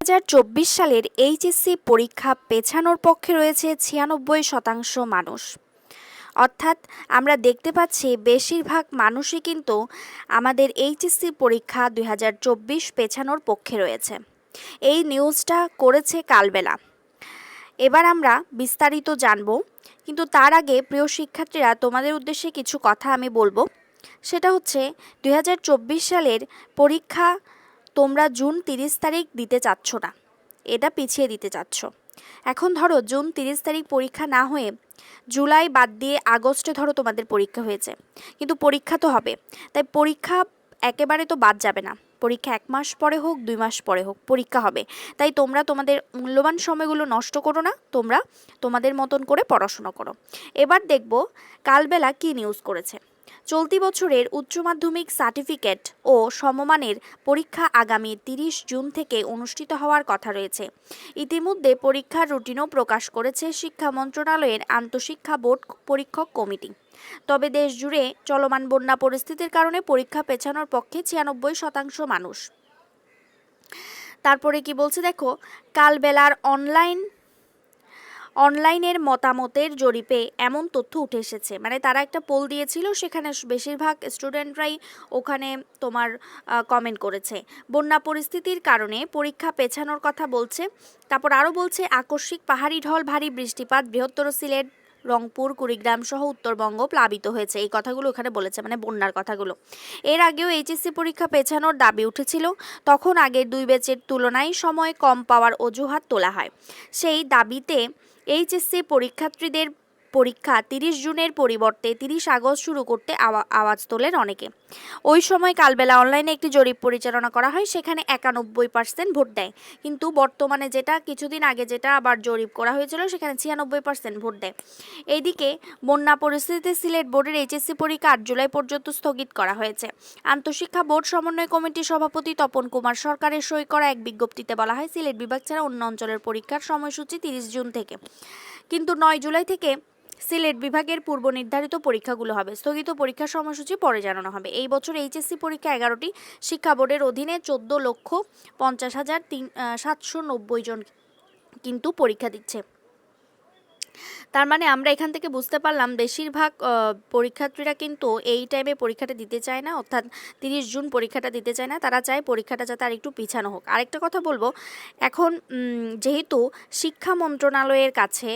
2024 সালের এইচএসসি পরীক্ষা পেছানোর পক্ষে রয়েছে 96% মানুষ। অর্থাৎ আমরা দেখতে পাচ্ছি বেশিরভাগ মানুষই কিন্তু আমাদের এইচএসসি পরীক্ষা 2024 পেছানোর পক্ষে রয়েছে। এই নিউজটা করেছে কালবেলা। এবার আমরা বিস্তারিত জানব, কিন্তু তার আগে প্রিয় শিক্ষার্থীরা, তোমাদের উদ্দেশ্যে কিছু কথা আমি বলবো। সেটা হচ্ছে 2024 সালের পরীক্ষা তোমরা জুন 30 তারিখ দিতে চাচ্ছ না, এটা পিছিয়ে দিতে চাচ্ছ। এখন ধরো জুন 30 তারিখ পরীক্ষা না হয়ে জুলাই বাদ দিয়ে আগস্টে ধরো তোমাদের পরীক্ষা হয়েছে, কিন্তু পরীক্ষা তো হবে। তাই পরীক্ষা একেবারে তো বাদ যাবে না, পরীক্ষা 1 মাস পরে হোক 2 মাস পরে হোক পরীক্ষা হবে। তাই তোমরা তোমাদের মূল্যবান সময়গুলো নষ্ট করো না, তোমরা তোমাদের মতন করে পড়াশোনা করো। এবার দেখব কালবেলা কি নিউজ করেছে। চলতি বছরের উচ্চ মাধ্যমিক সার্টিফিকেট ও সমমানের পরীক্ষা আগামী 30 জুন থেকে অনুষ্ঠিত হওয়ার কথা রয়েছে। ইতিমধ্যে পরীক্ষার রুটিনও প্রকাশ করেছে শিক্ষা মন্ত্রণালয়ের আন্তঃশিক্ষা বোর্ড পরীক্ষক কমিটি। তবে দেশ জুড়ে চলমান বন্যা পরিস্থিতির কারণে পরীক্ষা পেছানোর পক্ষে 96% মানুষ। তারপরে কি বলছে দেখো, কালবেলার অনলাইনের মতামতের জরিপে এমন তথ্য উঠে এসেছে। মানে তারা একটা পোল দিয়েছিল, সেখানে বেশিরভাগ স্টুডেন্টরাই ওখানে তোমার কমেন্ট করেছে। বন্যা পরিস্থিতির কারণে পরীক্ষা পেছানোর কথা বলছে। তারপর আরও বলছে আকস্মিক পাহাড়ি ঢল, ভারী বৃষ্টিপাত, বৃহত্তর সিলেট, রংপুর, কুড়িগ্রাম সহ উত্তরবঙ্গ প্লাবিত হয়েছে। এই কথাগুলো ওখানে বলেছে, মানে বন্যার কথাগুলো। এর আগেও এইচএসসি পরীক্ষা পেছানোর দাবি উঠেছিল। তখন আগের 2 ব্যাচের তুলনায় সময় কম পাওয়ার অজুহাত তোলা হয়। সেই দাবিতে এইচএসসি পরীক্ষার্থীদের পরীক্ষা 30 জুনের পরিবর্তে 30 আগস্ট শুরু করতে আওয়াজ তোলেন অনেকে। ওই সময় কালবেলা অনলাইনে একটি জরিপ পরিচালনা করা হয়, সেখানে 91% ভোট দেয়। কিন্তু বর্তমানে যেটা কিছুদিন আগে যেটা আবার জরিপ করা হয়েছিল, সেখানে 96% ভোট দেয়। এইদিকে বন্যা পরিস্থিতিতে সিলেট বোর্ডের এইচএসসি পরীক্ষা 8 জুলাই পর্যন্ত স্থগিত করা হয়েছে। আন্তঃশিক্ষা বোর্ড সমন্বয় কমিটির সভাপতি তপন কুমার সরকারের সই করা এক বিজ্ঞপ্তিতে বলা হয়, সিলেট বিভাগ ছাড়া অন্য অঞ্চলের পরীক্ষার সময়সূচি 30 জুন থেকে, কিন্তু 9 জুলাই থেকে সিলেট বিভাগের পূর্ব নির্ধারিত পরীক্ষাগুলো হবে। স্থগিত পরীক্ষার সময়সূচি পরে জানানো হবে। এই বছর এইচএসসি পরীক্ষা 11টি শিক্ষা বোর্ডের অধীনে 14,50,790 জন কিন্তু পরীক্ষা দিচ্ছে। তার মানে আমরা এখান থেকে বুঝতে পারলাম বেশিরভাগ পরীক্ষার্থীরা কিন্তু এই টাইমে পরীক্ষাটা দিতে চায় না, অর্থাৎ 30 জুন পরীক্ষাটা দিতে চায় না। তারা চায় পরীক্ষাটা যাতে আর একটু পিছানো হোক। আরেকটা কথা বলবো, এখন যেহেতু শিক্ষা মন্ত্রণালয়ের কাছে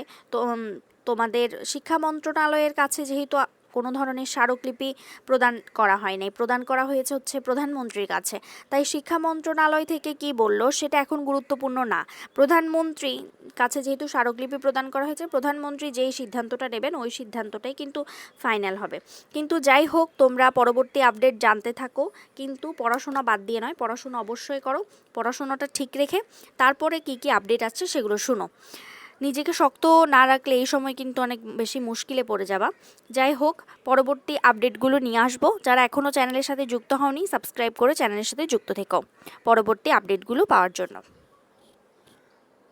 তোমাদের শিক্ষা মন্ত্রণালয়ের কাছে যেহেতু কোনো ধরনের স্মারকলিপি প্রদান করা হয়নি, প্রদান করা হয়েছে হচ্ছে প্রধানমন্ত্রীর কাছে। তাই শিক্ষা মন্ত্রণালয় থেকে কি বলল সেটা এখন গুরুত্বপূর্ণ না। প্রধানমন্ত্রীর কাছে যেহেতু স্মারকলিপি প্রদান করা হয়েছে, প্রধানমন্ত্রী যেই সিদ্ধান্তটা নেবেন ওই সিদ্ধান্তটাই কিন্তু ফাইনাল হবে। কিন্তু যাই হোক, তোমরা পরবর্তী আপডেট জানতে থাকো, কিন্তু পড়াশোনা বাদ দিয়ে নয়, পড়াশোনা অবশ্যই করো। পড়াশোনাটা ঠিক রেখে তারপরে কি আপডেট আসছে সেগুলো শুনো। নিজেকে শক্ত না রাখলে এই সময় কিন্তু অনেক বেশি মুশকিলে পড়ে যাবা। যাই হোক, পরবর্তী আপডেটগুলো নিয়ে আসবো। যারা এখনও চ্যানেলের সাথে যুক্ত হওনি, সাবস্ক্রাইব করে চ্যানেলের সাথে যুক্ত থেকো পরবর্তী আপডেটগুলো পাওয়ার জন্য।